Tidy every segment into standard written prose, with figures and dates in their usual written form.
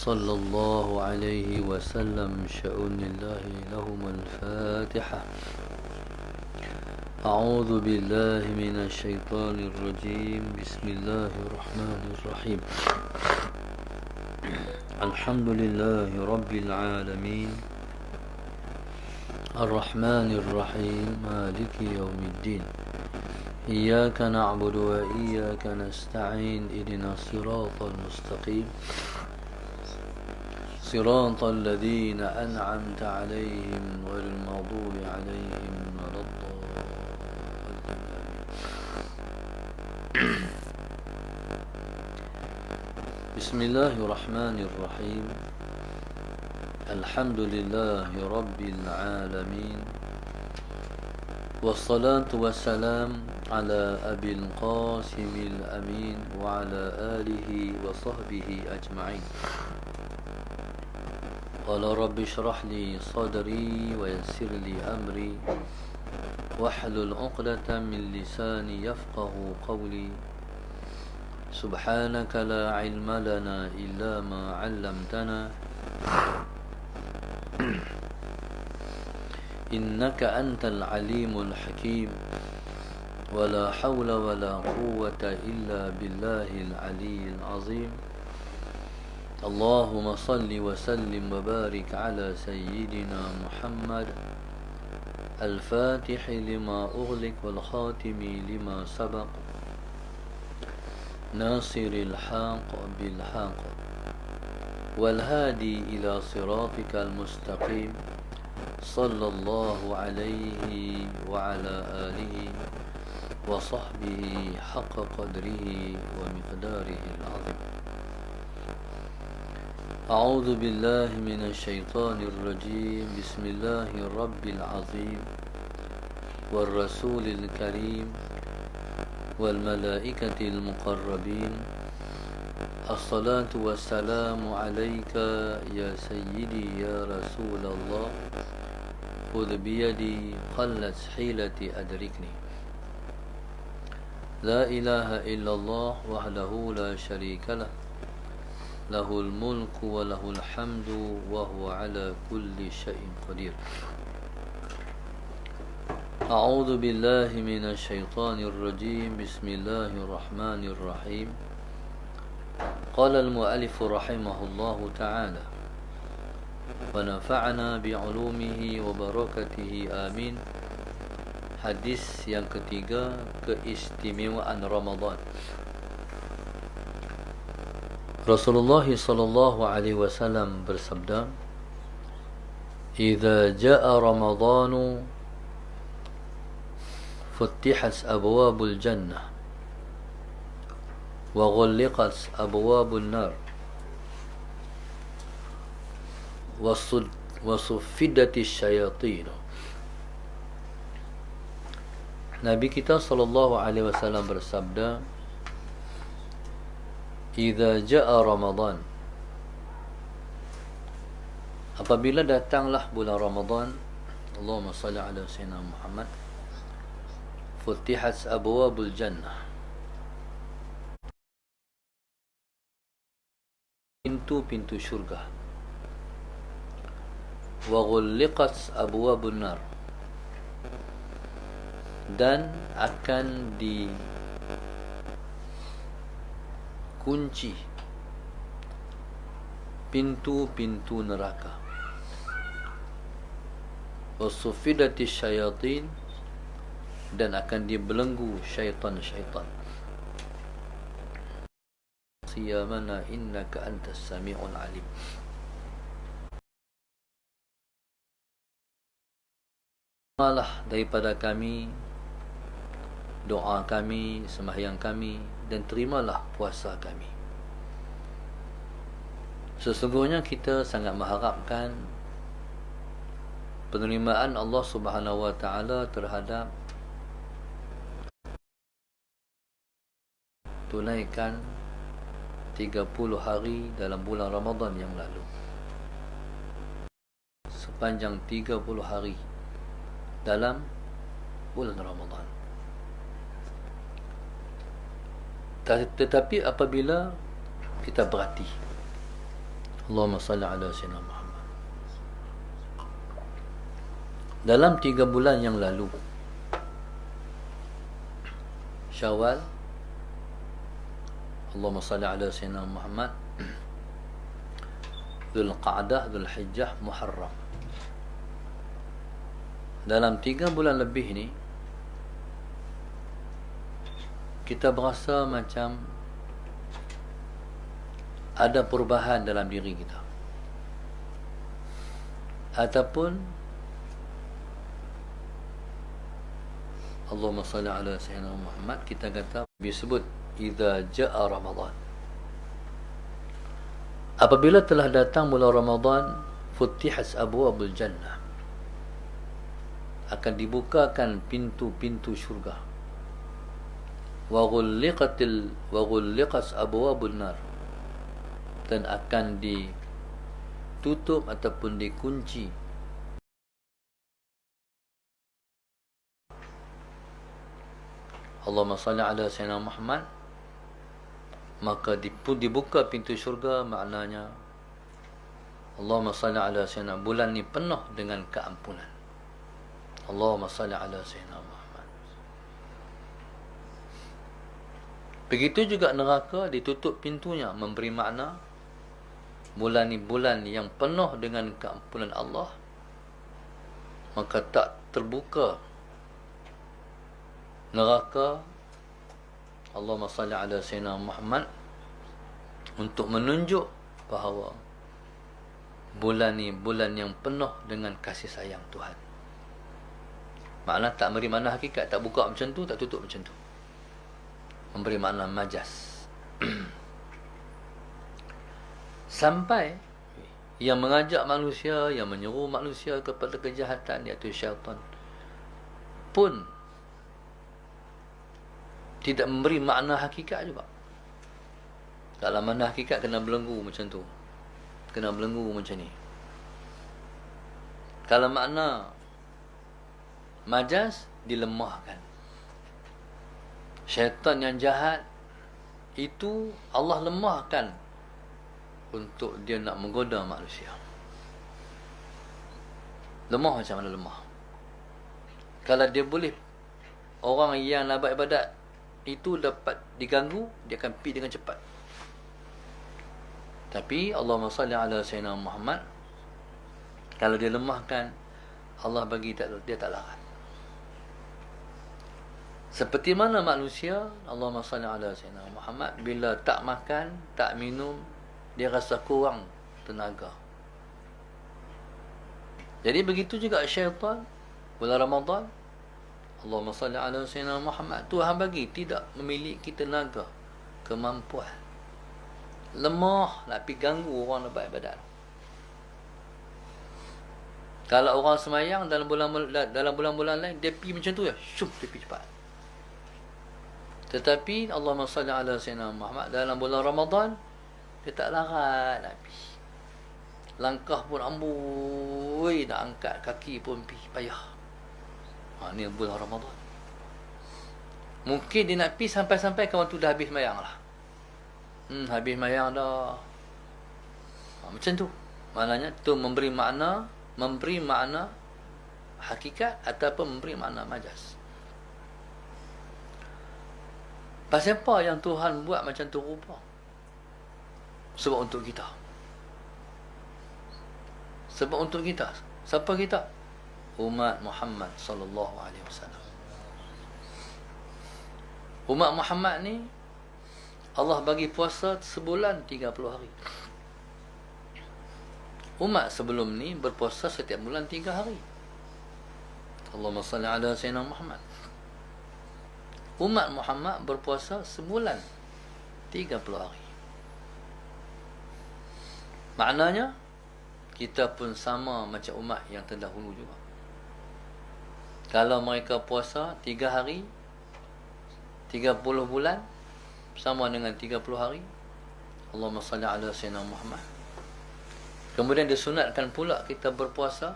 صلى الله عليه وسلم شأن الله لهم الفاتحة. أعوذ بالله من الشيطان الرجيم. بسم الله الرحمن الرحيم. الحمد لله رب العالمين الرحمن الرحيم مالك يوم الدين. إياك نعبد وإياك نستعين. اهدنا الصراط المستقيم صراط الذين أنعمت عليهم غير المغضوب عليهم ولا الضالين. بسم الله الرحمن الرحيم. الحمد لله رب العالمين والصلاة والسلام على أبي القاسم الأمين وعلى آله وصحبه أجمعين. قال رب اشرح لي صدري ويسر لي أمري واحلل عقدة من لساني يفقه قولي. سبحانك لا علم لنا إلا ما علمتنا إنك أنت العليم الحكيم. ولا حول ولا قوة إلا بالله العلي العظيم. اللهم صل وسلم وبارك على سيدنا محمد الفاتح لما أغلق والخاتم لما سبق ناصر الحق بالحق والهادي إلى صراطك المستقيم. صلى الله عليه وعلى آله وصحبه حق قدره ومقداره العظيم. أعوذ بالله من الشيطان الرجيم. بسم الله الرب العظيم والرسول الكريم والملائكة المقربين. الصلاة والسلام عليك يا سيدي يا رسول الله. خذ بيدي قلت حيلتي أدركني. لا إله إلا الله وحده لا شريك له. له الملك وله الحمد وهو على كل شيء قدير. أعوذ بالله من الشيطان الرجيم. بسم الله الرحمن الرحيم. قال المؤلف رحمه الله تعالى ونفعنا بعلومه وبركاته آمين. Hadis yang ketiga, keistimewaan Ramadan. Rasulullah sallallahu alaihi wasallam bersabda, "Idza jaa Ramadhanu futtihat abwabul jannah wa ghulliqat abwabun nar wa suffidatis syayatin." Nabi kita sallallahu alaihi wasallam bersabda, "Idza jaa Ramadan." Apabila datanglah bulan Ramadan, Allahumma salli ala sayyidina Muhammad, futtihat abwabul jannah. Pintu-pintu syurga. Wa ghulliqat abwabun nar. Dan akan dikunci pintu-pintu neraka. Wasufidati syayatin. Dan akan dibelenggu syaitan-syaitan. Siyamana innaka antas sami'ul alim. Malah daripada kami doa kami, sembahyang kami, dan terimalah puasa kami. Sesungguhnya kita sangat mengharapkan penerimaan Allah Subhanahu wa taala terhadap tunaikan 30 hari dalam bulan Ramadan yang lalu. Sepanjang 30 hari dalam bulan Ramadan. Tetapi apabila kita berhati, Allahumma salli ala Sayyidina Muhammad. Dalam 3 bulan yang lalu, Syawal, Allahumma salli ala Sayyidina Muhammad, Dzulqa'dah, Dzulhijjah, Muharram. Dalam 3 bulan lebih ni, kita berasa macam ada perubahan dalam diri kita, ataupun Allahumma salli ala Sayyidina Muhammad, kita kata disebut idza jaa Ramadan. Apabila telah datang bulan Ramadan, futihas abwabul jannah, akan dibukakan pintu-pintu syurga. Wa ghulliqat abwabun nar, dan akan ditutup ataupun dikunci Allahumma salli ala Sayyidina Muhammad, maka dibuka pintu syurga. Maknanya Allahumma salli ala Sayyidina, bulan ni penuh dengan keampunan. Allahumma salli ala Sayyidina Muhammad. Begitu juga neraka, ditutup pintunya, memberi makna bulan ni bulan yang penuh dengan keampunan Allah, maka tak terbuka neraka. Allahumma salli ala Sayyidina Muhammad, untuk menunjuk bahawa bulan ni bulan yang penuh dengan kasih sayang Tuhan. Makna tak beri makna hakikat, tak buka macam tu, tak tutup macam tu, memberi makna majas. Sampai yang mengajak manusia, yang menyuruh manusia kepada kejahatan, iaitu syaitan, pun tidak memberi makna hakikat juga. Dalam makna hakikat kena belenggu macam tu, kena belenggu macam ni. Kalau makna majas, dilemahkan. Syaitan yang jahat itu Allah lemahkan untuk dia nak menggoda manusia. Lemah macam mana lemah? Kalau dia boleh, orang yang nak buat ibadat itu dapat diganggu, dia akan pergi dengan cepat. Tapi Allahumma salli ala Sayyidina Muhammad, kalau dia lemahkan, Allah bagi dia tak larat. Seperti mana manusia, Allahumma salli ala Sayyidina Muhammad, bila tak makan, tak minum, dia rasa kurang tenaga. Jadi begitu juga syaitan bulan Ramadan, Allahumma salli ala Sayyidina Muhammad, Tuhan bagi tidak memiliki tenaga, kemampuan, lemah nak pergi ganggu orang nak buat ibadat. Kalau orang semayang dalam bulan-bulan lain, dia pergi macam tu ya, syup, dia pergi cepat. Tetapi Allahumma salli ala Sayyidina Muhammad, dalam bulan Ramadan, dia tak larat nak pergi. Langkah pun amboi, nak angkat kaki pun payah. Ni bulan Ramadan. Mungkin dia nak pergi sampai-sampai kawan tu dah habis mayang lah. Habis mayang dah. Macam tu. Maknanya tu memberi makna hakikat ataupun memberi makna majas. Pasal apa yang Tuhan buat macam tu rupa? Sebab untuk kita. Sebab untuk kita. Siapa kita? Umat Muhammad sallallahu alaihi wasallam. Umat Muhammad ni Allah bagi puasa sebulan 30 hari. Umat sebelum ni berpuasa setiap bulan 3 hari. Allahumma salli ala Sayyidina Muhammad. Umat Muhammad berpuasa sebulan 30 hari. Maknanya kita pun sama macam umat yang terdahulu juga. Kalau mereka puasa 3 hari 30 bulan, sama dengan 30 hari. Allahumma salli ala Sayyidina Muhammad. Kemudian disunatkan pula kita berpuasa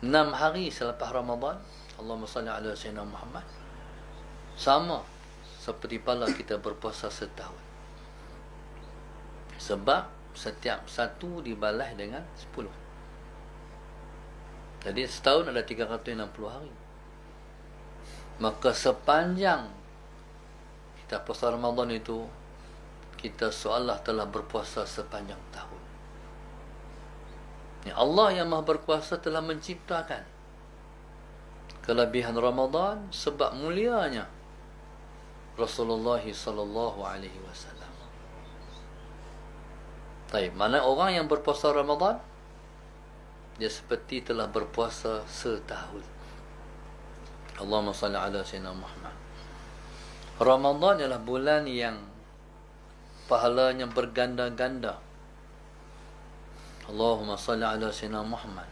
6 hari selepas Ramadan. Allahumma salli ala Sayyidina Muhammad. Sama seperti pala kita berpuasa setahun. Sebab setiap satu dibalas dengan 10. Jadi setahun ada 360 hari. Maka sepanjang kita puasa Ramadan itu, kita seolah telah berpuasa sepanjang tahun. Allah yang Maha Berkuasa telah menciptakan kelebihan Ramadan sebab mulianya Rasulullah sallallahu alaihi wasallam. Baik, mana orang yang berpuasa Ramadan, dia seperti telah berpuasa setahun. Allahumma salli ala sayyidina Muhammad. Ramadan adalah bulan yang pahalanya berganda-ganda. Allahumma salli ala sayyidina Muhammad.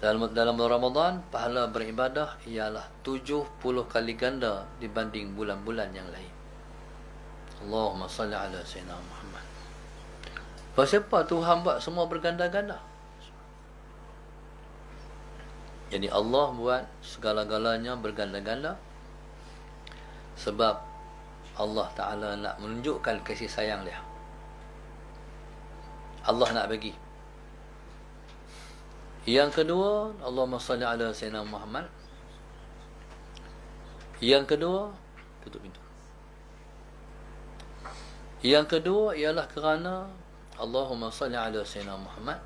Dalam Ramadan, pahala beribadah ialah 70 kali ganda dibanding bulan-bulan yang lain. Allahumma salli ala sayyidina Muhammad. Pasal apa Tuhan buat semua berganda-ganda? Jadi Allah buat segala-galanya berganda-ganda sebab Allah Ta'ala nak menunjukkan kasih sayang dia. Allah nak bagi. Yang kedua, Allahumma salli ala sayyidina Muhammad. Yang kedua, tutup pintu. Yang kedua ialah kerana Allahumma salli ala sayyidina Muhammad,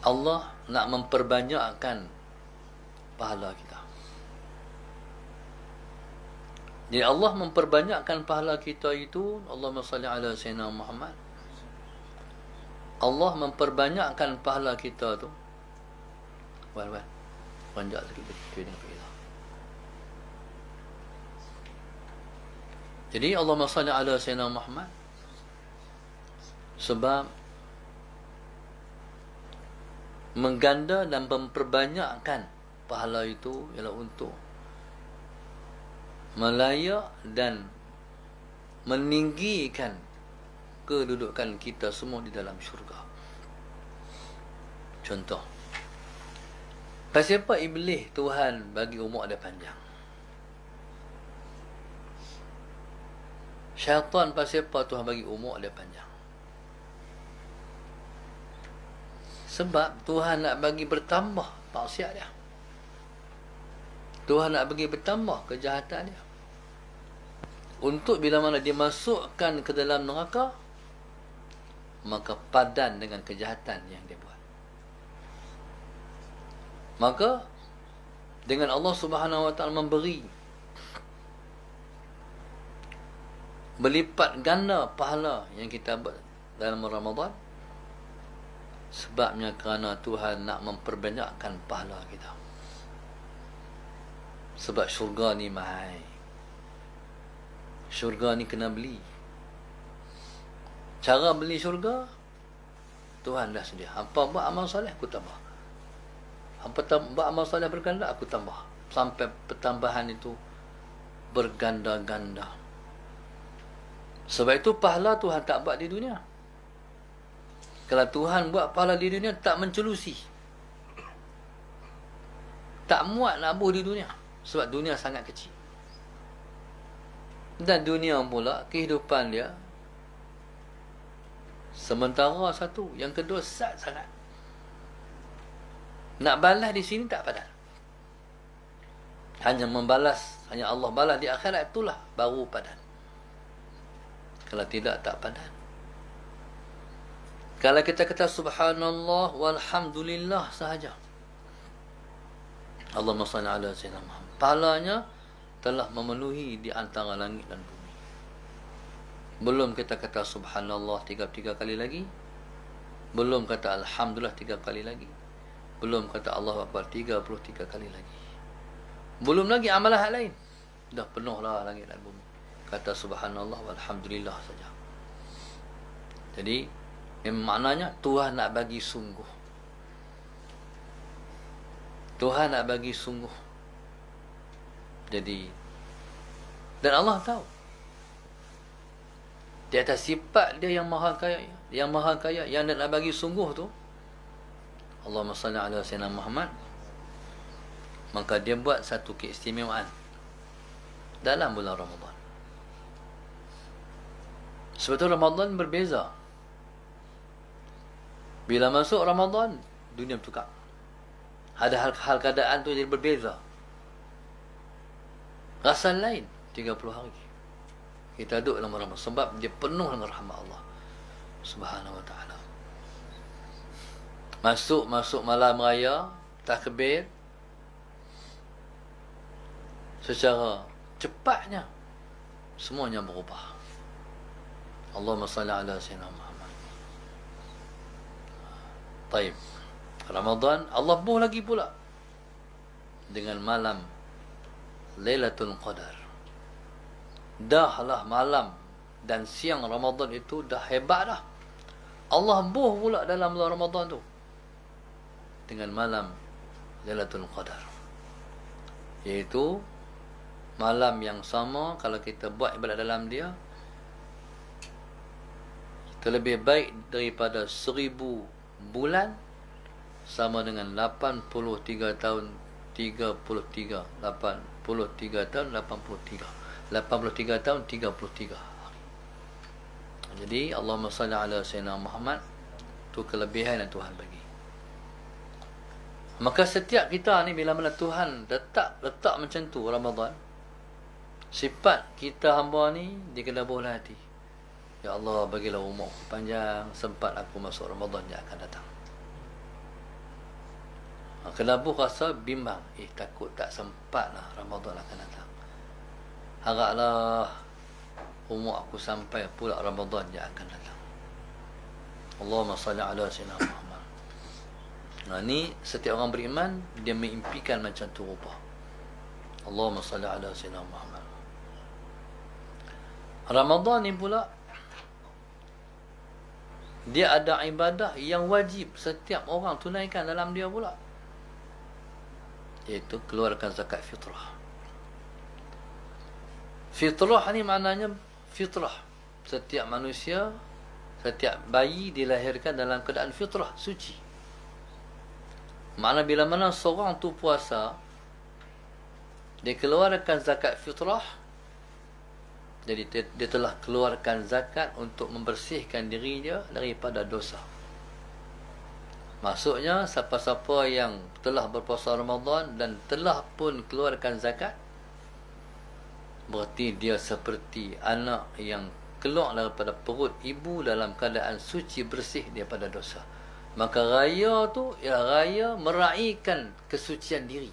Allah nak memperbanyakkan pahala kita. Jadi Allah memperbanyakkan pahala kita itu, Allahumma salli ala sayyidina Muhammad, Allah memperbanyakkan pahala kita tu. Wan, panjang sikit betul dengan kita. Jadi Allahumma salli ala sayyidina Muhammad sebab mengganda dan memperbanyakkan pahala itu ialah untuk melayak dan meninggikan kedudukan kita semua di dalam syurga. Contoh, pasal apa Iblis Tuhan bagi umur dia panjang? Syaitan pasal apa Tuhan bagi umur dia panjang? Sebab Tuhan nak bagi bertambah maksiat dia. Tuhan nak bagi bertambah kejahatan dia. Untuk bila mana dimasukkan ke dalam neraka, maka padan dengan kejahatan yang dia buat. Maka dengan Allah Subhanahu Wa Taala memberi berlipat ganda pahala yang kita buat dalam Ramadan, sebabnya kerana Tuhan nak memperbanyakkan pahala kita. Sebab syurga ni mahal. Syurga ni kena beli. Cara beli syurga, Tuhan dah sedia. Hampa buat amal soleh, aku tambah. Hampa buat amal soleh berganda, aku tambah. Sampai pertambahan itu berganda-ganda. Sebab itu pahala Tuhan tak buat di dunia. Kalau Tuhan buat pahala di dunia, tak mencelusi, tak muat nak buh di dunia. Sebab dunia sangat kecil. Dan dunia pula, kehidupan dia sementara satu. Yang kedua, sat sangat. Nak balas di sini tak padan. Hanya membalas, hanya Allah balas di akhirat, itulah baru padan. Kalau tidak, tak padan. Kalau kita kata subhanallah walhamdulillah sahaja, Allahumma salli ala sayyidina Muhammad, pahalanya telah memenuhi di antara langit dan bumi. Belum kita kata subhanallah 3 kali lagi, belum kata alhamdulillah 3 kali lagi, belum kata Allahu Akbar 33 kali lagi, belum lagi amalan hal lain. Dah penuhlah langit dan bumi kata subhanallah walhamdulillah saja. Jadi maknanya Tuhan nak bagi sungguh. Tuhan nak bagi sungguh. Jadi, dan Allah tahu di atas sifat dia yang maha kaya, yang dia nak bagi sungguh tu, Allahumma salli ala sayyidina Muhammad, maka dia buat satu keistimewaan dalam bulan Ramadan. Sebab tu Ramadan berbeza. Bila masuk Ramadan, dunia bertukar. Ada hal-hal keadaan tu jadi berbeza. Rasa lain 30 hari. Kita duduk dalam Ramadan sebab dia penuh dengan rahmat Allah Subhanahu wa ta'ala. Masuk malam raya, takbir, secara cepatnya semuanya berubah. Allahumma salli ala sayyidina Muhammad. Taib. Ramadan Allah buh lagi pula dengan malam Lailatul Qadar. Dahlah malam dan siang Ramadan itu dah hebat dah. Allah buh pula dalam bulan Ramadan tu dengan malam Lailatul Qadar, iaitu malam yang sama. Kalau kita buat ibadat dalam dia, kita lebih baik daripada 1000 bulan, sama dengan 83 tahun 33 tahun 83 tahun 33 hari. Jadi Allahumma salli ala sayyidina Muhammad, tu kelebihan yang Tuhan bagi. Maka setiap kita ni bila mana Tuhan letak macam tu Ramadan, sifat kita hamba ni dikena-buhlah hati. Ya Allah, bagilah umur panjang, sempat aku masuk Ramadan yang akan datang. Kenapa rasa bimbang? Takut tak sempat lah Ramadan akan datang. Haraplah umur aku sampai pula Ramadan yang akan datang. Allahumma salli ala sayyidina Muhammad. Ni setiap orang beriman dia mengimpikan macam tu rupa. Allahumma salli ala sayyidina Muhammad. Ramadan ni pula dia ada ibadah yang wajib setiap orang tunaikan dalam dia pula, iaitu keluarkan zakat fitrah. Fitrah ni maknanya fitrah. Setiap manusia, setiap bayi dilahirkan dalam keadaan fitrah, suci. Makna bila mana seorang tu puasa, dia keluarkan zakat fitrah, jadi dia telah keluarkan zakat untuk membersihkan diri dia daripada dosa. Maksudnya siapa-siapa yang telah berpuasa Ramadan dan telah pun keluarkan zakat, berarti dia seperti anak yang keluar daripada perut ibu dalam keadaan suci, bersih daripada dosa. Maka raya tu ialah raya meraihkan kesucian diri.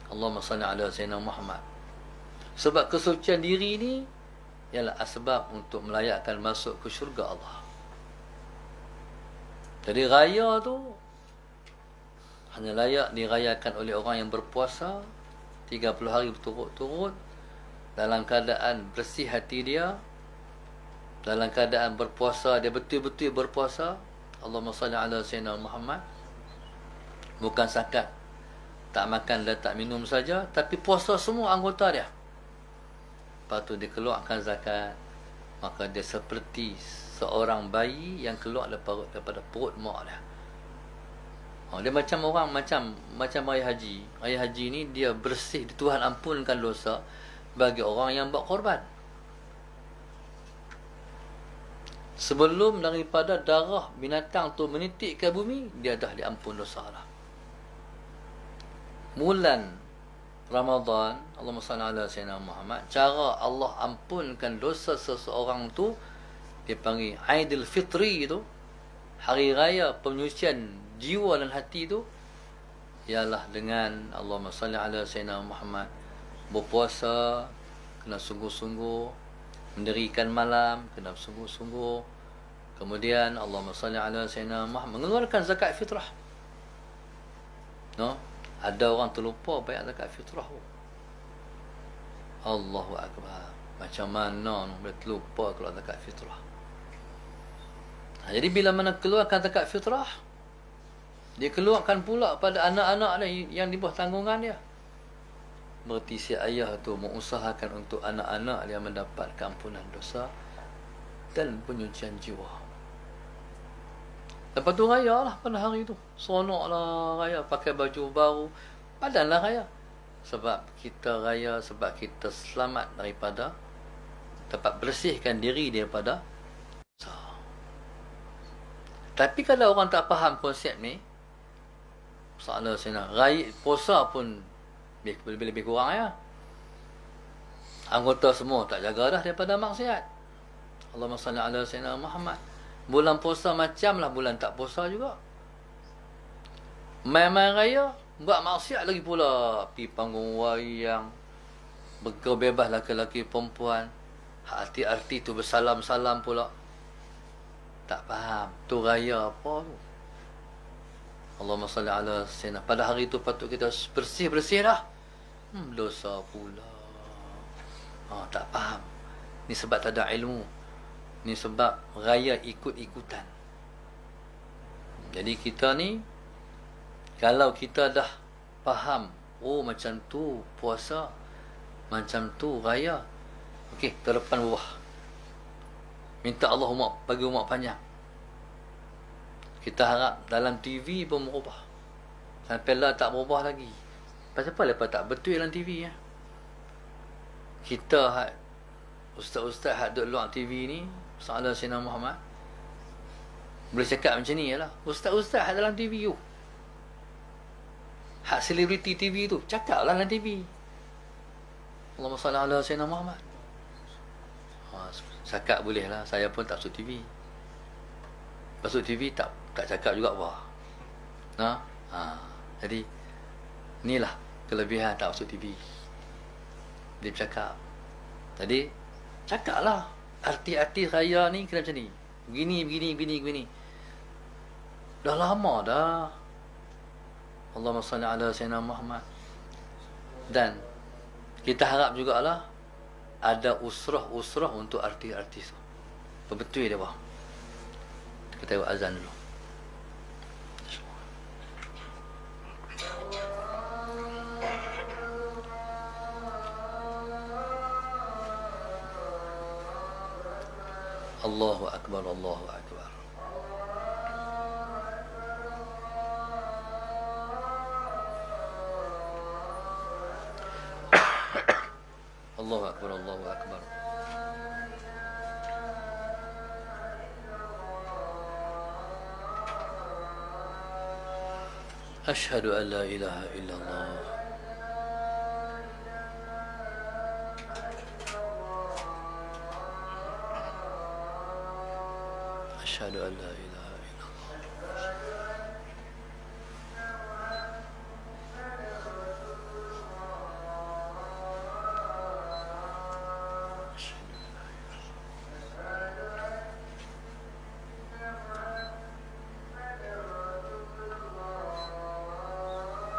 Allahumma salli ala sayyidina Muhammad. Sebab kesucian diri ni ialah asbab untuk melayakkan masuk ke syurga Allah. Jadi raya tu hanya layak dirayakan oleh orang yang berpuasa 30 hari berturut-turut, dalam keadaan bersih hati dia, dalam keadaan berpuasa, dia betul-betul berpuasa. Allahumma salli ala sayyidina Muhammad. Bukan sakat tak makan dan tak minum saja, tapi puasa semua anggota dia. Lepas tu dia keluarkan zakat, maka dia seperti seorang bayi yang keluar daripada perut mak dia. Dia macam orang macam ayah haji. Ayah haji ni dia bersih, Tuhan ampunkan dosa bagi orang yang buat korban. Sebelum daripada darah binatang tu menitik ke bumi, dia dah diampun dosa lah. Bulan Ramadan, Allahumma salli ala sayyidina Muhammad, cara Allah ampunkan dosa seseorang tu dipanggil Aidil Fitri tu, hari raya penyucian jiwa dan hati tu, ialah dengan Allahumma salli ala sayyidina Muhammad, berpuasa kena sungguh-sungguh, mendirikan malam kena sungguh-sungguh, kemudian Allahumma salli ala sayyidina Muhammad, mengeluarkan zakat fitrah. Ada orang terlupa bayar zakat fitrah. Allahu akbar. Macam mana boleh terlupa keluar zakat fitrah? Jadi bila mana keluarkan zakat fitrah, dia keluarkan pula pada anak-anak dia yang di bawah tanggungan dia. Berarti si ayah tu mengusahakan untuk anak-anak dia mendapat ampunan dosa dan penyucian jiwa. Lepas tu raya lah pada hari tu. Seronok lah raya, pakai baju baru, padanlah raya. Sebab kita raya, sebab kita selamat daripada dapat bersihkan diri daripada dosa. Tapi kalau orang tak faham konsep ni, soalan saya raya puasa pun lebih kurang ya. Anggota semua tak jaga dah daripada maksiat. Allahumma salli ala sayyidina Muhammad. Bulan puasa macam lah bulan tak puasa juga. Main-main raya, buat maksiat lagi pula. Pergi panggung wayang, bergaul bebas laki-laki perempuan. Arti-arti tu bersalam-salam pula. Tak faham tu raya apa tu. Allahumma salli ala sayyidina. Pada hari tu patut kita bersih-bersih dah. Dosa pula. Tak faham. Ni sebab tak ada ilmu. Ni sebab raya ikut-ikutan. Jadi kita ni, kalau kita dah faham, macam tu puasa, macam tu raya, okey, terdepan berubah. Minta Allah bagi umur panjang. Kita harap dalam TV pun berubah. Sampai lah tak berubah lagi. Pasal apa lepas tak betul dalam TV ya? Kita ustaz-ustaz hak duduk luar TV ni, Salah Sayyidina Muhammad, boleh cakap macam ni lah. Ustaz-ustaz hak dalam TV tu, hak selebriti TV tu, cakap lah dalam TV. Allahumma salli ala Sayyidina Muhammad. Cakap boleh lah. Saya pun tak masuk TV. Masuk TV tak cakap juga apa. Jadi inilah kelebihan tak masuk TV. Dia bercakap. Jadi cakaplah arti-arti raya ni kena macam ni. Begini. Dah lama dah. Allahumma salli ala sayyidina Muhammad. Dan kita harap jugalah ada usrah untuk arti-artis tu. Betul dia bah. Kita tengok azan dulu. Allahu Akbar, Allahu Akbar. Allahu Akbar, Allahu Akbar. Asyhadu an la ilaha illallah. Asyhadu an la ilaha illallah.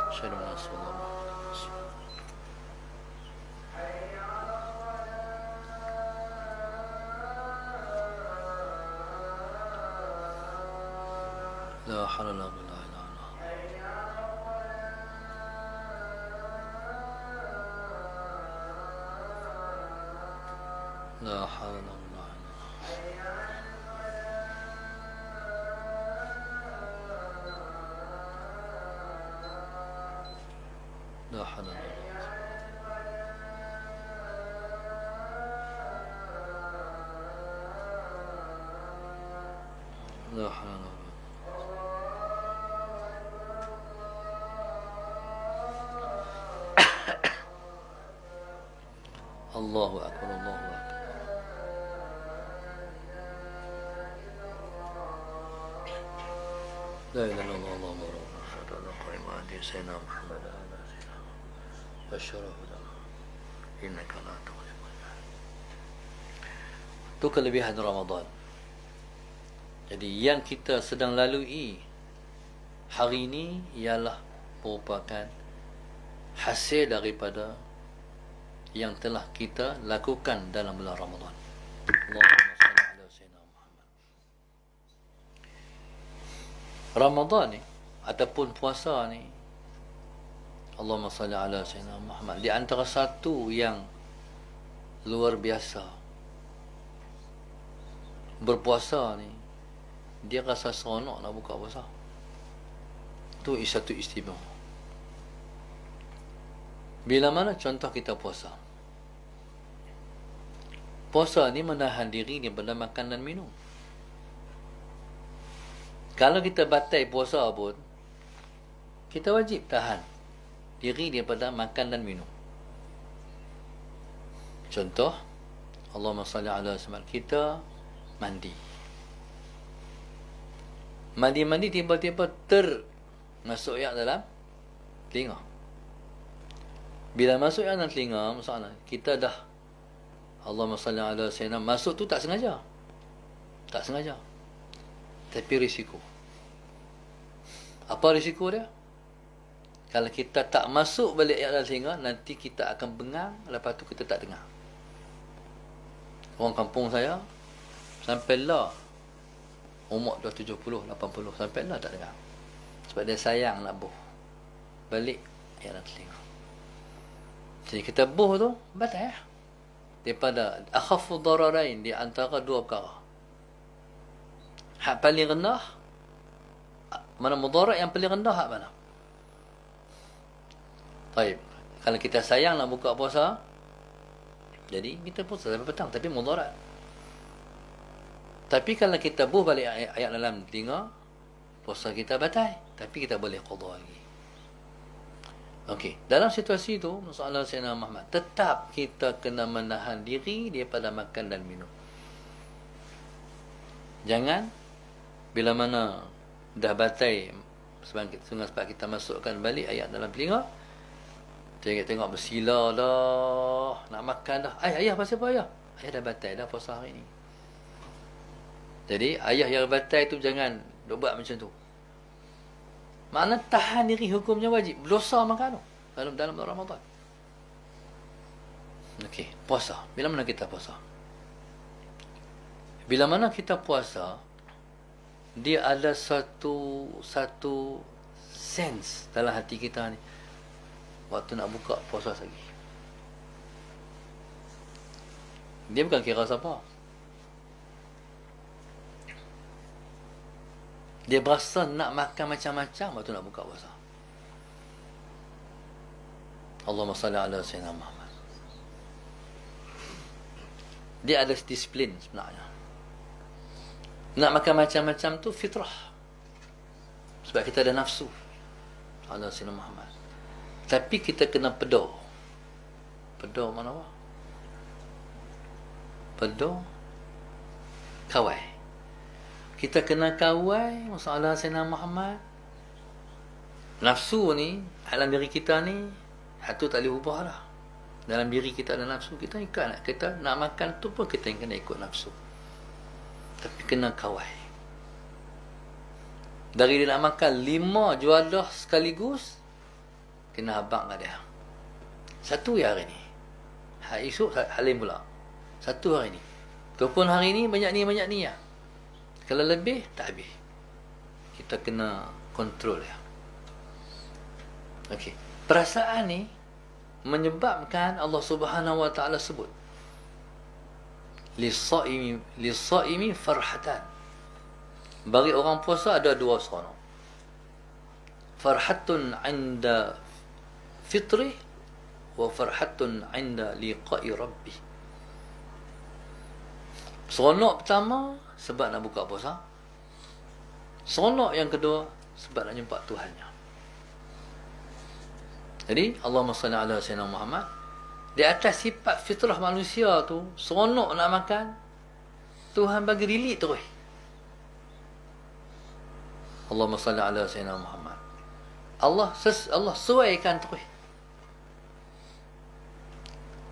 Asyhadu anna Rasulullah. لا حول ولا قوة إلا بالله. لا حول ولا قوة إلا بالله. لا حول ولا قوة. لا حول ولا قوة. الله أكبر، الله أكبر. لا إله إلا الله، اللهم رب العالمين. على قائمة سيدنا محمد على سيدنا والشرف لنا إنك لا تغلب الميعاد. Itu kelebihan Ramadan. Jadi yang kita sedang lalui hari ini ialah merupakan hasil daripada yang telah kita lakukan dalam bulan Ramadan. Allahumma salli ala sayyidina Muhammad. Ramadan ni ataupun puasa ni, Allahumma salli ala sayyidina Muhammad, di antara satu yang luar biasa. Berpuasa ni dia rasa seronok nak buka puasa. Tu satu istimewa. Bila mana contoh kita puasa, Puasa ni menahan diri daripada makan dan minum. Kalau kita batal puasa pun, kita wajib tahan diri daripada makan dan minum. Contoh, Allahumma salli ala Muhammad, kita mandi. Mandi-mandi tiba-tiba masuk air dalam telinga. Bila masuk air dalam telinga, masalah kita dah Allahumma salli ala Sayyidina, masuk tu tak sengaja. Tak sengaja. Tapi risiko. Apa risiko dia? Kalau kita tak masuk balik air dalam telinga, nanti kita akan bengang, lepas tu kita tak dengar. Orang kampung saya sampailah umur dah 70, 80, sampailah tak dengar. Sebab dia sayang nak buh balik air dalam telinga. Jadi kita buh tu batal ya. Daripada akhafu dararain, di antara dua perkara. Hak paling rendah, mana mudarat yang paling rendah, hak mana? Baik, kalau kita sayang nak buka puasa, jadi kita puasa sampai petang, tapi mudarat. Tapi kalau kita buh balik ayat dalam telinga, puasa kita batal, tapi kita boleh qada lagi. Okey, dalam situasi itu, masalah Sayyidina Muhammad, tetap kita kena menahan diri daripada makan dan minum. Jangan bila mana dah batal sebab kita masukkan balik ayat dalam telinga, tengok bersila dah, nak makan dah. Ayah pasal apa ayah? Ayah dah batal dah puasa hari ni. Jadi ayah yang batal tu jangan duk buat macam tu. Makna tahan diri hukumnya wajib. Berdosa makan tu dalam Ramadan. Okey, puasa. Bila mana kita puasa? Bila mana kita puasa, dia ada satu sense dalam hati kita ni. Waktu nak buka puasa lagi. Dia bukan kira siapa. Dia berasa nak makan macam-macam waktu nak buka puasa. Allahumma salli ala Sayyidina Muhammad. Dia ada disiplin sebenarnya. Nak makan macam-macam tu fitrah. Sebab kita ada nafsu. Ala Sayyidina Muhammad. Tapi kita kena pedo. Pedo mana apa? Pedo kawai. Kita kena kawai masalah Sayyidina Muhammad. Nafsu ni dalam diri kita ni, itu tak boleh ubah lah. Dalam diri kita ada nafsu, kita ikat. Kita nak makan tu pun kita kena ikut nafsu. Tapi kena kawai. Dari dia nak makan 5 juadah sekaligus, kena abang kat dia. Satu hari ni. Hari esok halim pula. Satu hari ni. Tu pun hari ni banyak ni ya. Kalau lebih, tak habis. Kita kena kontrol ya. Okey. Perasaan ni menyebabkan Allah Subhanahu wa taala sebut lis-saimi farhatan. Bagi orang puasa ada dua seronok. Farhatun 'inda fitri wa farhatun 'inda liqa'i rabbih. Seronok pertama sebab nak buka puasa. Seronok yang kedua sebab nak jumpa Tuhannya. Jadi Allahumma salli ala Sayyidina Muhammad. Di atas sifat fitrah manusia tu, seronok nak makan, Tuhan bagi relate terus. Allahumma salli ala Sayyidina Muhammad. Allah sesuaikan terus.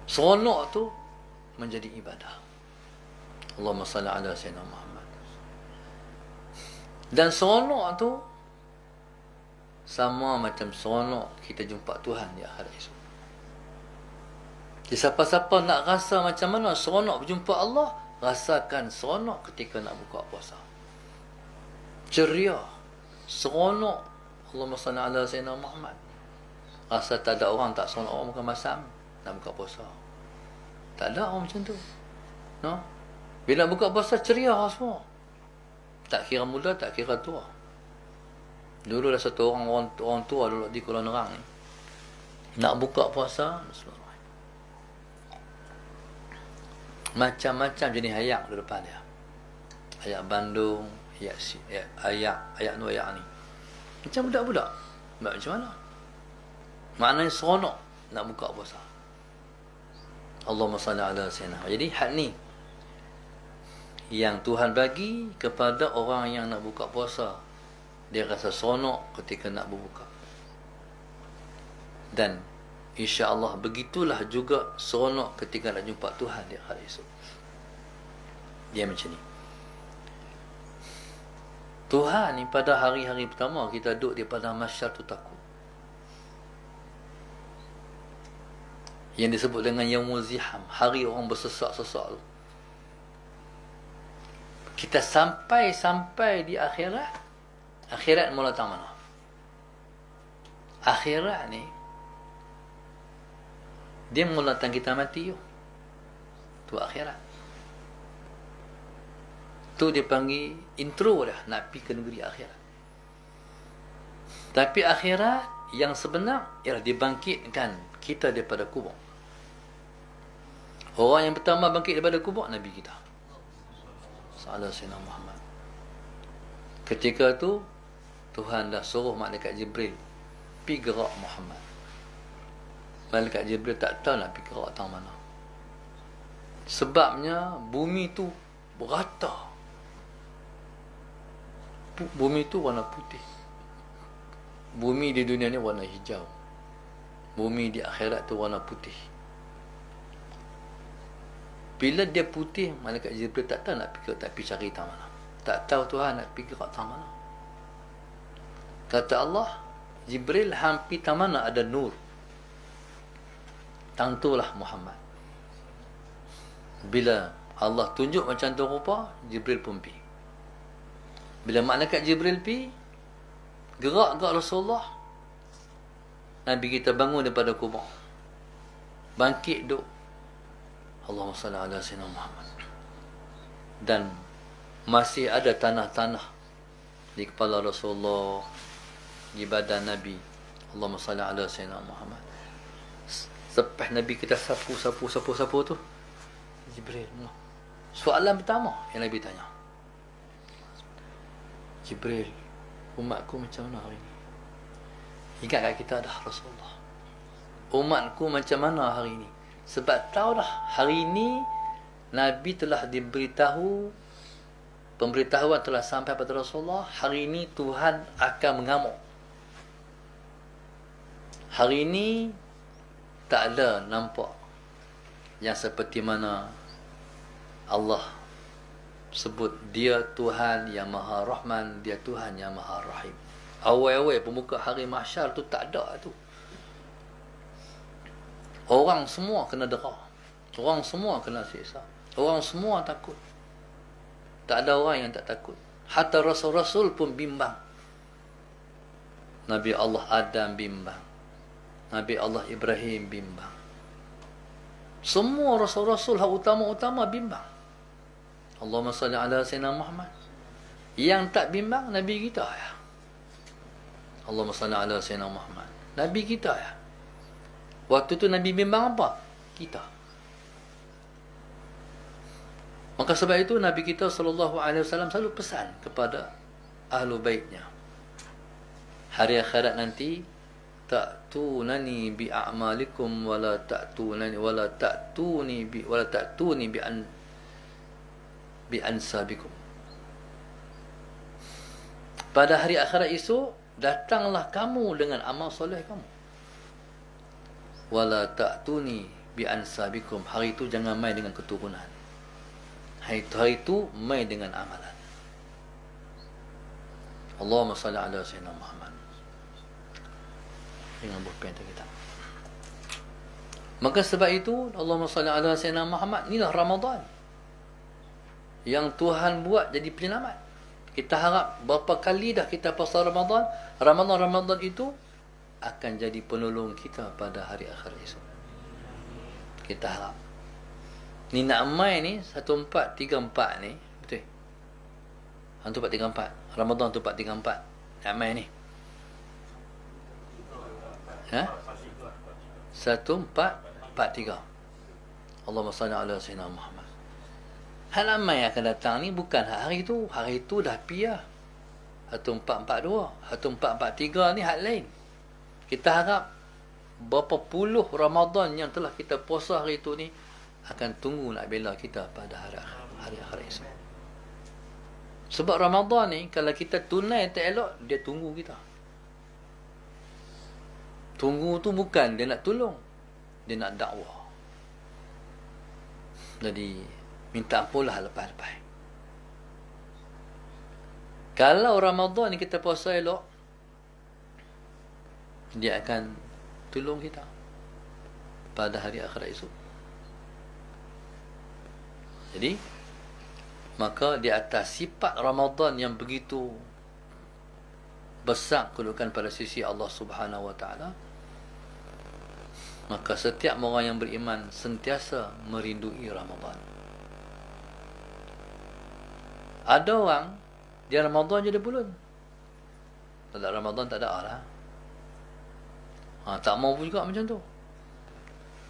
Seronok tu menjadi ibadah. Allahumma salli ala Sayyidina Muhammad. Dan seronok tu sama macam seronok kita jumpa Tuhan di akhirat esok. Jadi siapa-siapa nak rasa macam mana seronok berjumpa Allah, rasakan seronok ketika nak buka puasa. Ceria, seronok. Allahumma salli ala Sayyidina Muhammad. Rasa tak ada orang tak seronok, orang makan masam nak buka puasa. Tak ada orang macam tu. No? Bila buka puasa ceria semua. Tak kira muda, tak kira tua. Dulu ada satu orang tua dulu di Kuala Nerang ni. Nak buka puasa, Macam-macam jenis ayak di depan dia. Ayak Bandung, ayak tu ayak ni. Macam budak-budak. Macam mana? Maknanya seronok nak buka puasa. Allahumma salli ala sayyidina. Jadi hak ni yang Tuhan bagi kepada orang yang nak buka puasa. Dia rasa seronok ketika nak berbuka. Dan insya-Allah begitulah juga seronok ketika nak jumpa Tuhan di akhirat esok. Dia macam ni. Tuhan ni pada hari-hari pertama kita duduk di padang mahsyar tu takut. Yang disebut dengan Yaumul Ziham, hari orang bersesak-sesak tu. Kita sampai di akhirat. Akhirat mula tak mana? Akhirat ni dia mula datang kita mati tu akhirat. Tu dia panggil intro dah nak pergi ke negeri akhirat. Tapi akhirat yang sebenar ialah dibangkitkan kita daripada kubur. Orang yang pertama bangkit daripada kubur Nabi kita sallallahu alaihi wasallam. Ketika tu Tuhan dah suruh malaikat Jibril pergi gerak Muhammad. Malaikat Jibril tak tahu nak pergi gerak tang mana. Sebabnya bumi tu berata. Bumi tu warna putih. Bumi di dunia ni warna hijau. Bumi di akhirat tu warna putih. Bila dia putih, malaikat Jibril tak tahu nak pergi cari tang mana. Tak tahu Tuhan nak pergi gerak tang mana. Kata Allah, Jibril hampir tang mana ada nur. Tentulah Muhammad. Bila Allah tunjuk macam tu rupa, Jibril pun pergi. Bila malaikat Jibril pergi, gerak Rasulullah, Nabi kita bangun daripada kubur. Bangkit duk. Allahumma salli ala sayyidina Muhammad. Dan masih ada tanah-tanah di kepala Rasulullah, di badan Nabi. Allahumma salli ala sayyidina Muhammad. Selepas Nabi kita sapu tu, Jibril. Soalan pertama yang Nabi tanya, Jibril, umatku macam mana hari ni? Ingat kat kita dah Rasulullah, umatku macam mana hari ni? Sebab tahu dah hari ni Nabi telah diberitahu, pemberitahuan telah sampai pada Rasulullah, hari ni Tuhan akan mengamuk. Hari ni tak ada nampak yang seperti mana Allah sebut dia Tuhan yang Maha Rahman, dia Tuhan yang Maha Rahim. Awal-awal pembuka hari mahsyar tu tak ada tu. Orang semua kena dera. Orang semua kena siksa. Orang semua takut. Tak ada orang yang tak takut. Hatta Rasul-Rasul pun bimbang. Nabi Allah Adam bimbang. Nabi Allah Ibrahim bimbang. Semua Rasul-Rasul yang utama-utama bimbang. Allahumma salli ala sayyidina Muhammad. Yang tak bimbang Nabi kita ya. Allahumma salli ala sayyidina Muhammad. Nabi kita ya. Waktu tu Nabi bimbang apa? Kita. Maka sebab itu Nabi kita sallallahu alaihi wasallam selalu pesan kepada ahlu baitnya. Hari akhirat nanti, ta'tunani bi a'malikum wala ta'tunani wala ta'tuni bi ansabikum. Pada hari akhirat esok, datanglah kamu dengan amal soleh kamu. Wala ta'tuni bi ansabikum. Hari itu jangan main dengan keturunan. Hari itu main dengan amalan. Allahumma salli ala sayyidina Muhammad. Dengan buah kita. Maka sebab itu Allahumma salli ala sayyidina Muhammad, inilah Ramadan yang Tuhan buat jadi penyelamat. Kita harap berapa kali dah kita puasa Ramadan, Ramadan itu akan jadi penolong kita pada hari akhir esok. Kita harap. Ni nak mai ni 1434 ni, betul? 1434. Ramadan 1434. Nak mai ni. Ha? 1443. Allahumma salli ala sayyidina Muhammad. Hak ramai yang akan datang ni bukan hak hari tu. Hari tu dah piah. 1442, 1443 ni hak lain. Kita harap berapa puluh Ramadan yang telah kita puasa hari tu ni akan tunggu nak bela kita pada hari akhirat esok. Sebab Ramadan ni kalau kita tunai tak elok, dia tunggu kita. Tunggu tu bukan dia nak tolong, dia nak dakwah. Jadi minta ampunlah lepas-lepas. Kalau Ramadan ni kita puasa elok, dia akan tolong kita pada hari akhirat esok. Jadi maka di atas sifat Ramadan yang begitu besar kedudukan pada sisi Allah Subhanahu wa taala, maka setiap orang yang beriman sentiasa merindui Ramadan. Ada orang dia Ramadan je dia pulun. Tak ada Ramadan tak ada lah. Tak mau juga macam tu.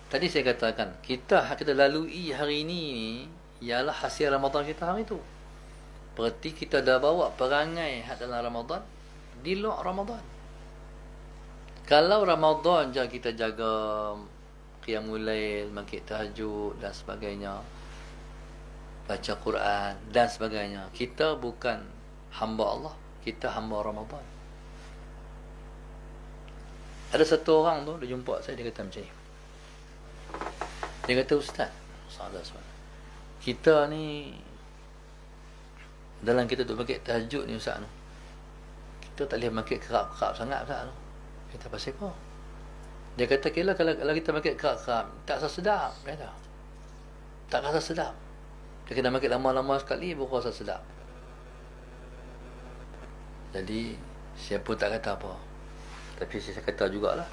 Tadi saya katakan, kita lalui hari ini ialah hasil Ramadan kita hari tu. Berarti kita dah bawa perangai dalam Ramadan di luar Ramadan. Kalau Ramadan je kita jaga qiyamul lail, mangkit tahajud dan sebagainya, baca Quran dan sebagainya, kita bukan hamba Allah, kita hamba Ramadan. Ada satu orang tu dia jumpa saya, dia kata macam ni. Dia kata, Ustaz, kita ni dalam kita tu mangkit tahajud ni Ustaz tu, kita tak boleh mangkit kerap-kerap sangat Ustaz tu. Kita pasal apa? Dia kata kalau kita mangkit kerap-kerap tak rasa sedap. Dia kata tak rasa sedap. Dia kena mangkit lama-lama sekali baru rasa sedap. Jadi siapa tak kata apa, tapi saya kata jugalah,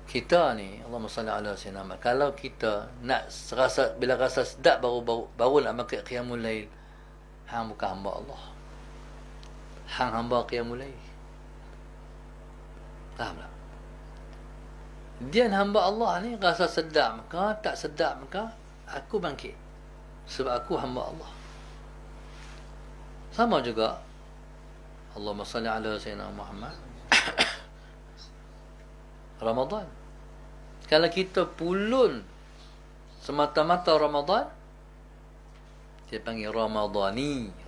kita ni Allahumma salli ala sayyidina Muhammad, kalau kita nak rasa, bila rasa sedap baru nak mangkit qiyamul lail, hang bukan hamba Allah, hang hamba qiyamul lail. Faham tak? Dia hamba Allah ni rasa sedap maka tak sedap maka aku bangkit sebab aku hamba Allah. Sama juga Allahumma salli ala sayyidina Muhammad. Ramadan, kalau kita pulun semata-mata Ramadan, dia panggil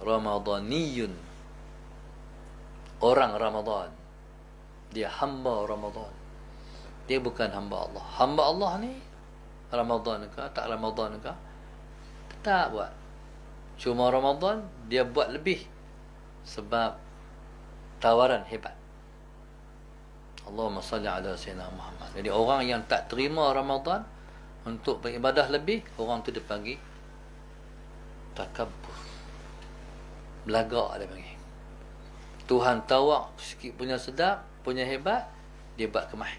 Ramadaniyun, orang Ramadan. Dia hamba Ramadan, dia bukan hamba Allah. Hamba Allah ni Ramadan ke tak Ramadan ke tetap buat. Cuma Ramadan dia buat lebih sebab tawaran hebat. Allahumma salli ala sayyidina Muhammad. Jadi orang yang tak terima Ramadan untuk beribadah lebih, orang tu dipanggil takabbur, belagak dia panggil. Tuhan tawak sikit punya sedap, punya hebat, dia buat kemah,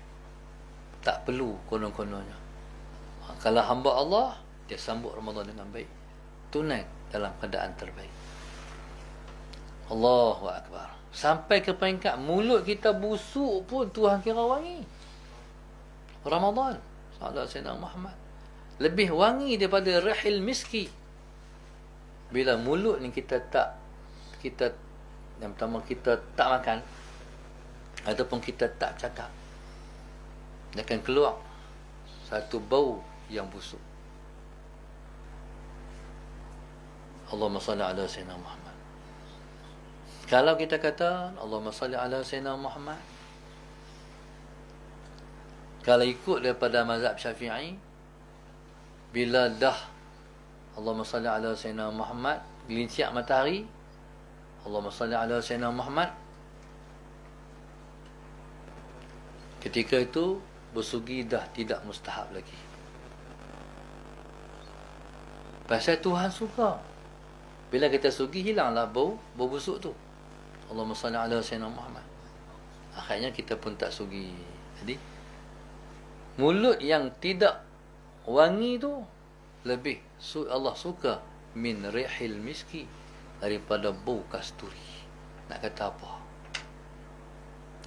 tak perlu konon-kononnya. Kalau hamba Allah, dia sambut Ramadan dengan baik, tunai dalam keadaan terbaik. Allahu Akbar. Sampai ke peringkat mulut kita busuk pun Tuhan kira wangi. Ramadan, sahabat Sayyidina Muhammad, lebih wangi daripada rihil miski. Bila mulut ni kita yang pertama kita tak makan ataupun kita tak cakap, dia akan keluar satu bau yang busuk. Allahumma salli ala sayyidina Muhammad. Kalau kita kata Allahumma salli ala sayyidina Muhammad, kalau ikut daripada mazhab Syafi'i, bila dah Allahumma salli ala sayyidina Muhammad gelincir matahari, Allahumma salli ala sayyidina Muhammad, ketika itu bersugi dah tidak mustahab lagi. Pasal Tuhan suka bila kita sugi, hilanglah bau busuk tu. Allahumma salli ala sayyidina Muhammad. Akhirnya kita pun tak sugi. Jadi mulut yang tidak wangi tu lebih Allah suka min rihil miski daripada bau kasturi. Nak kata apa?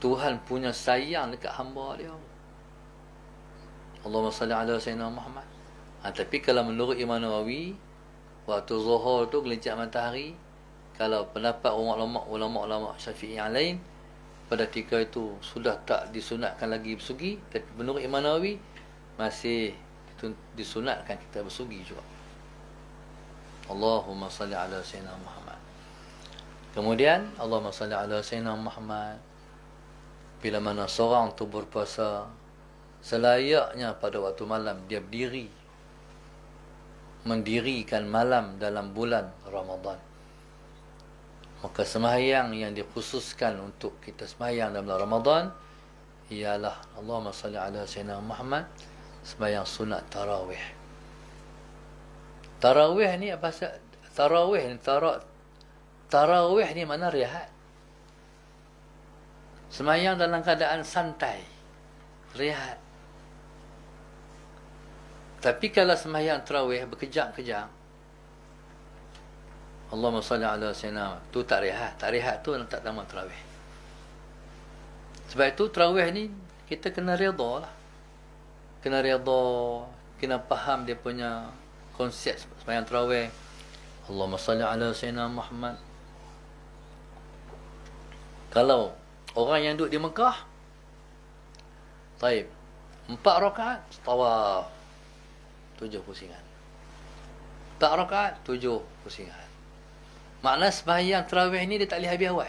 Tuhan punya sayang dekat hamba dia. Allahumma salli ala sayyidina Muhammad. Tapi kalau menurut Imam Nawawi, Waktu zuhur tu gelincir matahari. Kalau pendapat ulama Syafi'i yang lain, pada ketika itu sudah tak disunatkan lagi bersugi, tapi menurut Imam Nawawi masih disunatkan kita bersugi juga. Allahumma salli ala sayyidina Muhammad. Kemudian Allahumma salli ala sayyidina Muhammad. Bila mana seorang tu berpuasa, selayaknya pada waktu malam dia berdiri, mendirikan malam dalam bulan Ramadan. Maka sembahyang yang dikhususkan untuk kita sembahyang dalam bulan Ramadan ialah Allahumma salli ala sayyidina Muhammad, sembahyang sunat tarawih. Tarawih ni apa? Tarawih ni mana rehat. Sembahyang dalam keadaan santai, rehat. Tapi kalau sembahyang tarawih berkejap-kejap, Allahumma salli ala sayyidina, tu tak rehat. Tak rehat tu tak nama tarawih. Sebab itu tarawih ni kita kena redha lah. Kena redha, kena faham dia punya konsep sembahyang tarawih. Allahumma salli ala sayyidina Muhammad. Kalau orang yang duduk di Mekah, taib, 4 rakaat tawaf, 7 pusingan. 4 rakaat 7 pusingan. Makna sembahyang tarawih ni dia tak boleh habis awal.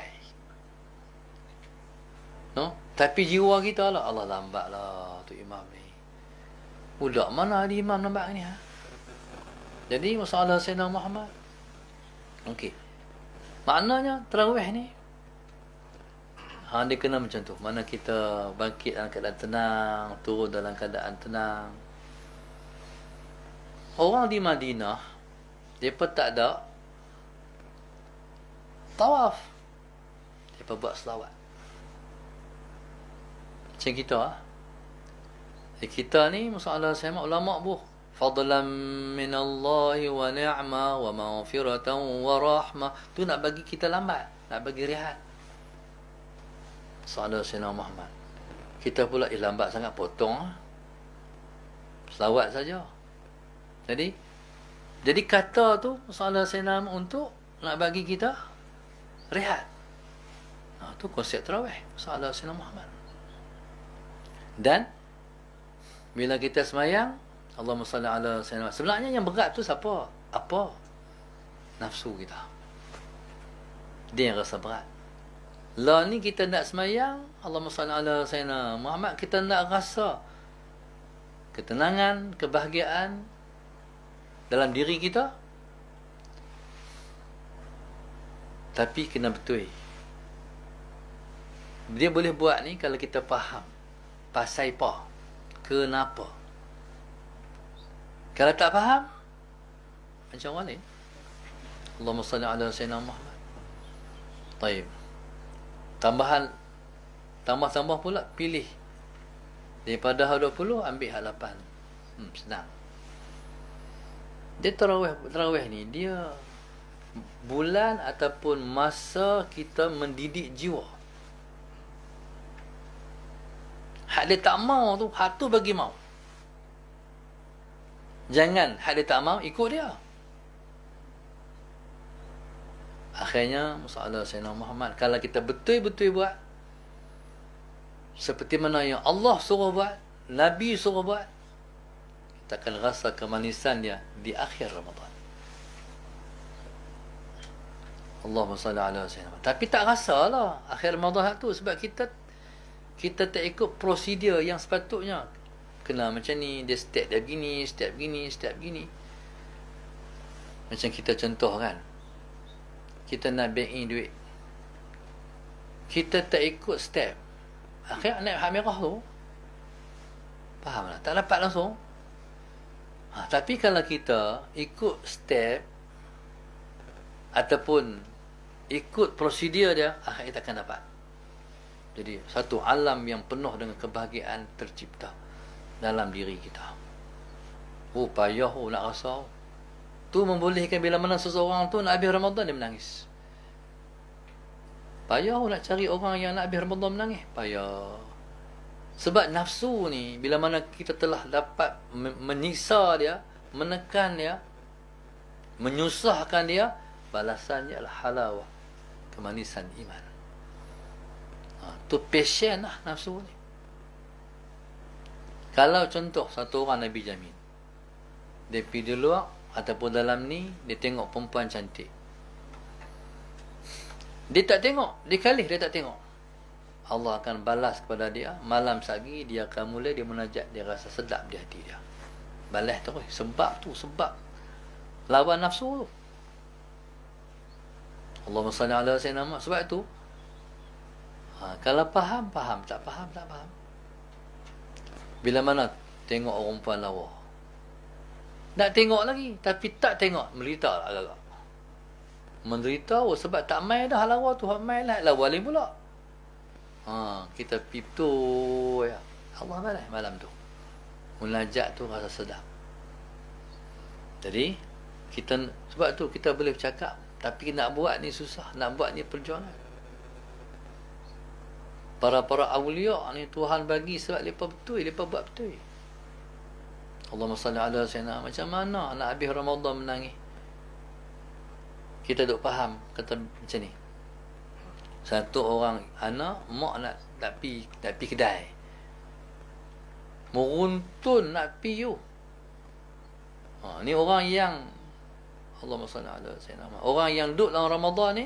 No? Tapi jiwa kita lah, Allah lambat lah tu imam ni. Budak mana ada imam lambat ni ha? Jadi masalah Sayyidina Muhammad. Okey. Maknanya tarawih ni dia kena macam tu. Mana kita bangkit dalam keadaan tenang, turun dalam keadaan tenang. Orang di Madinah, mereka tak ada tawaf, mereka buat selawat. Macam kita kita ni masalah sama ulama fadlan minallahi wa ni'ma wa maghfiratan wa rahmah. Tu nak bagi kita lambat, nak bagi rehat. Salat Sayyidina Muhammad. Kita pula lambat sangat, potong selawat saja. Jadi kata tu salat Sayyidina untuk nak bagi kita rehat. Tu konsep tarawih, salat Sayyidina Muhammad. Dan bila kita sembahyang Allahumma salli ala sayyidina, sebenarnya yang berat tu siapa? Apa? Nafsu kita. Dia yang rasa berat. Lah ni kita nak sembahyang Allahumma salli ala sayyidina Muhammad, kita nak rasa ketenangan, kebahagiaan dalam diri kita. Tapi kena betul. Dia boleh buat ni kalau kita faham pasal apa, kenapa. Kalau tak faham, macam mana? Allahumma salli ala sayyidina Muhammad. Baik. Tambah pula, pilih daripada hal 20 ambil hal 8. Senang. Dia tarawih ni dia bulan ataupun masa kita mendidik jiwa. Hak dia tak mau tu, hak tu bagi mau. Jangan hak dia tak mau ikut dia. Akhirnya masalah Sayyidina Muhammad, kalau kita betul-betul buat seperti mana yang Allah suruh buat, Nabi suruh buat, kita akan rasa kemanisan dia di akhir Ramadan. Allahumma salli ala sayyidina. Tapi tak rasalah akhir Ramadan tu, sebab kita tak ikut prosedur yang sepatutnya. Kena macam ni, dia step dia begini, step begini. Macam kita contoh kan, kita nak bank in duit, kita tak ikut step, akhir naik hak merah tu, faham tak? Tak dapat langsung. Tapi kalau kita ikut step ataupun ikut prosedur dia, akhir kita akan dapat. Jadi satu alam yang penuh dengan kebahagiaan tercipta dalam diri kita. Payah nak rasa. Tu membolehkan bila mana seseorang tu nak habis Ramadan dia menangis. Payah nak cari orang yang nak habis Ramadan menangis. Payah. Sebab nafsu ni bila mana kita telah dapat menyiksa dia, menekan dia, menyusahkan dia, balasannya adalah halawah, kemanisan iman. Tu passion lah nafsu ni. Kalau contoh satu orang Nabi jamin, dia pergi di luar ataupun dalam ni, dia tengok perempuan cantik, dia tak tengok, dia kalih dia tak tengok, Allah akan balas kepada dia. Malam sagi dia akan mula dia munajat, dia rasa sedap di hati dia, balas terus. Sebab lawan nafsu tu. Allahumma salli ala sayyidina Muhammad. Sebab tu kalau faham, tak faham, tak faham. Bila mana tengok orang perempuan lawa, nak tengok lagi tapi tak tengok, menderita lah agak. Menderita sebab tak main dah lawa tu, hak main lah lawa lain pula. Kita pitu ya. Allah balas malam tu. Munajat tu rasa sedap. Jadi kita, sebab tu kita boleh bercakap, tapi nak buat ni susah, nak buat ni perjuangan. Para awliya ni Tuhan bagi sebab mereka betul, mereka buat betul. Allahumma salli ala sayyidina. Macam mana anak habis Ramadan menangis? Kita duk faham kata macam ni. Satu orang anak mak nak pi kedai, meruntun nak pi you. Ni orang yang Allahumma salli ala sayyidina. Orang yang duduk dalam Ramadan ni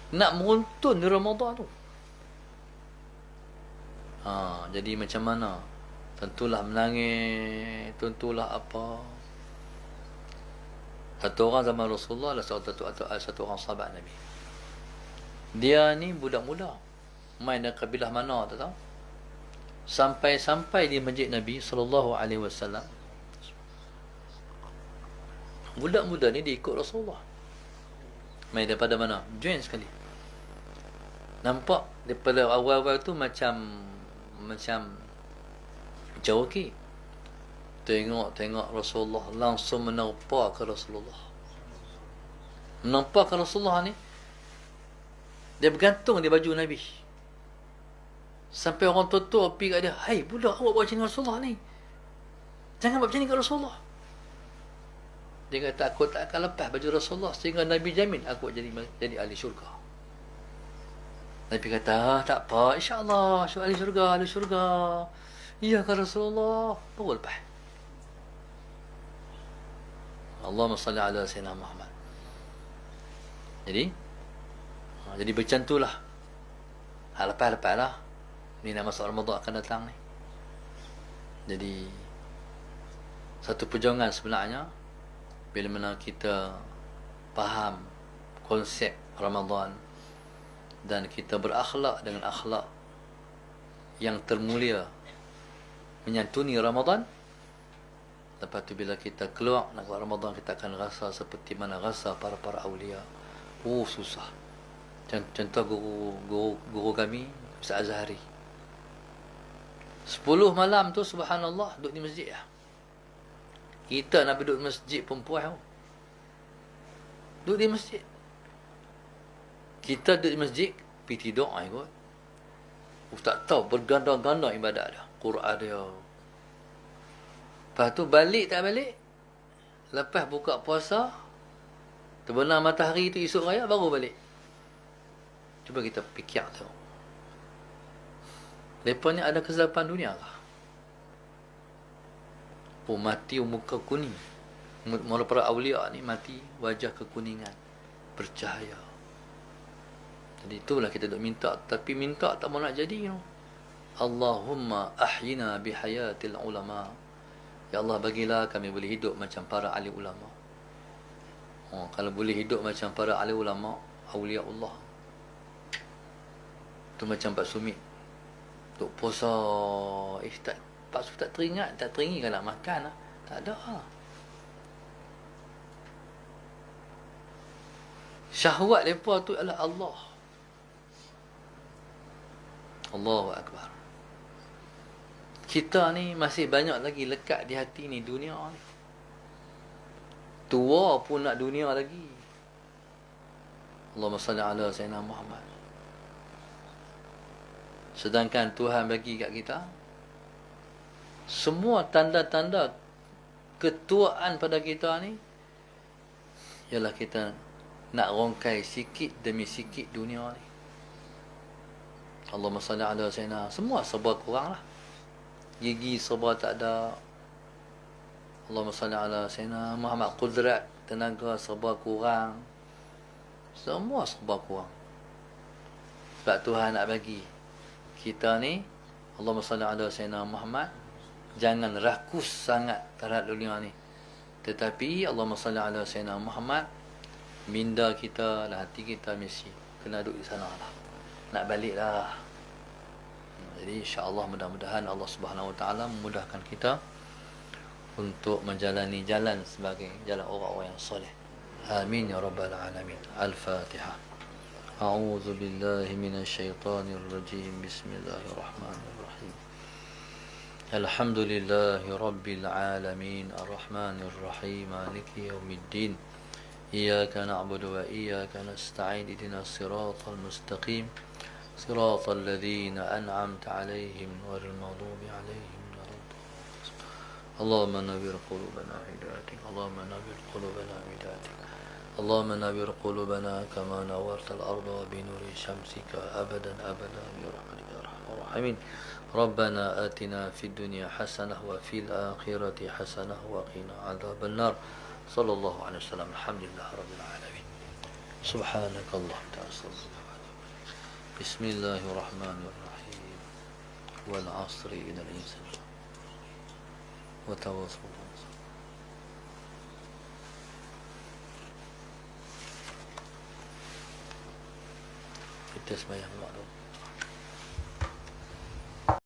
nak meruntun di Ramadan tu. Jadi macam mana? Tentulah menangis, tentulah apa. Satu orang zaman Rasulullah adalah satu orang sahabat Nabi. Dia ni budak muda, main dari kabilah mana tak tahu. Sampai di masjid Nabi SAW. Budak muda ni dia ikut Rasulullah. Main daripada mana? Join sekali. Nampak daripada awal-awal tu macam Cherokee. Tengok Rasulullah, langsung menerpa ke Rasulullah. Menerpa ke Rasulullah ni, dia bergantung di baju Nabi. Sampai orang tua-tua pergi kat dia, "Hai budak, awak buat macam ni Rasulullah ni. Jangan buat macam ni kat Rasulullah." Dia kata, "Aku tak akan lepas baju Rasulullah sehingga Nabi jamin aku jadi ahli syurga." Nabi kata, "Tak apa, insya-Allah, ahli syurga. Ya ke Rasulullah?" Baru lepas. Allahumma salli ala sayyidina Muhammad. Jadi macam itulah. Lepas lah. Ni nak masuk Ramadan akan datang ni. Jadi satu perjuangan sebenarnya bila mana kita faham konsep Ramadan dan kita berakhlak dengan akhlak yang termulia menyantuni Ramadan. Lepas tu bila kita keluar nak buat Ramadan, kita akan rasa seperti mana rasa para awliya. Susah. Contoh guru kami Ustaz Azhari, 10 malam tu subhanallah duduk di masjid lah. Kita nak duduk di masjid perempuan, duduk di masjid. Kita duduk di masjid, pergi tidur ikut. Ustaz tahu berganda-ganda ibadat dia, Quran dia. Lepas tu balik tak balik, lepas buka puasa, terbenam matahari tu esok raya baru balik. Cuba kita fikir tu. Mereka ni ada kesilapan dunia lah. Mati muka kuning. Mula para awliya ni mati wajah kekuningan, bercahaya. Jadi itulah kita duk minta, tapi minta tak mau nak jadi. Allahumma ahyina bihayatil ulama. Ya Allah, bagilah kami boleh hidup macam para ahli ulama. Kalau boleh hidup macam para ahli ulama, awliya Allah, tu macam Pak Sumit duk puasa, Pak Sumit tak teringat kalau nak makan lah. Tak ada lah. Syahwat mereka tu adalah Allah. Allahu Akbar. Kita ni masih banyak lagi lekat di hati ni dunia ni. Tua pun nak dunia lagi. Allahumma salli ala sayyidina Muhammad. Sedangkan Tuhan bagi kat kita semua tanda-tanda ketuaan pada kita ni ialah kita nak rongkai sikit demi sikit dunia ni. Allahumma salli ala sayyidina. Semua serba kurang lah. Gigi serba tak ada. Allahumma salli ala sayyidina Muhammad. Qudrat, tenaga serba kurang. Semua serba kurang. Sebab Tuhan nak bagi kita ni, Allahumma salli ala sayyidina Muhammad, jangan rakus sangat terhadap dunia ni. Tetapi Allahumma salli ala sayyidina Muhammad, minda kita dan hati kita mesti kena duduk di sana lah. Nak balik lah. Jadi insya-Allah mudah-mudahan Allah Subhanahu Wa Taala memudahkan kita untuk menjalani jalan sebagai jalan orang-orang yang soleh. Amin ya rabbal alamin. Al-Fatihah. A'udzu billahi minasyaitonir rajim. Bismillahirrahmanirrahim. Alhamdulillahi rabbil alamin. Arrahmanir rahim. Maliki yaumiddin. Iyyaka na'budu wa iyyaka nasta'in. Ihdinas siratal mustaqim. Siratal ladzina an'amta 'alaihim ghairil maghdubi 'alaihim waladdallin. Allahumma nawwir qulubana hidayatik. Allahumma nawwir qulubana hidayatik. اللهم نور قلوبنا كما نورت الأرض بنور شمسك أبدا أبدا برحمتك يا أرحم الراحمين. ربنا آتنا في الدنيا حسنة وفي الآخرة حسنة وقنا عذاب النار. صلى الله عليه وسلم. الحمد لله رب العالمين. سبحانك اللهم وبحمدك. بسم الله الرحمن الرحيم. والعصر إن الإنسان وتواصوا. Kita sembahyang maklum.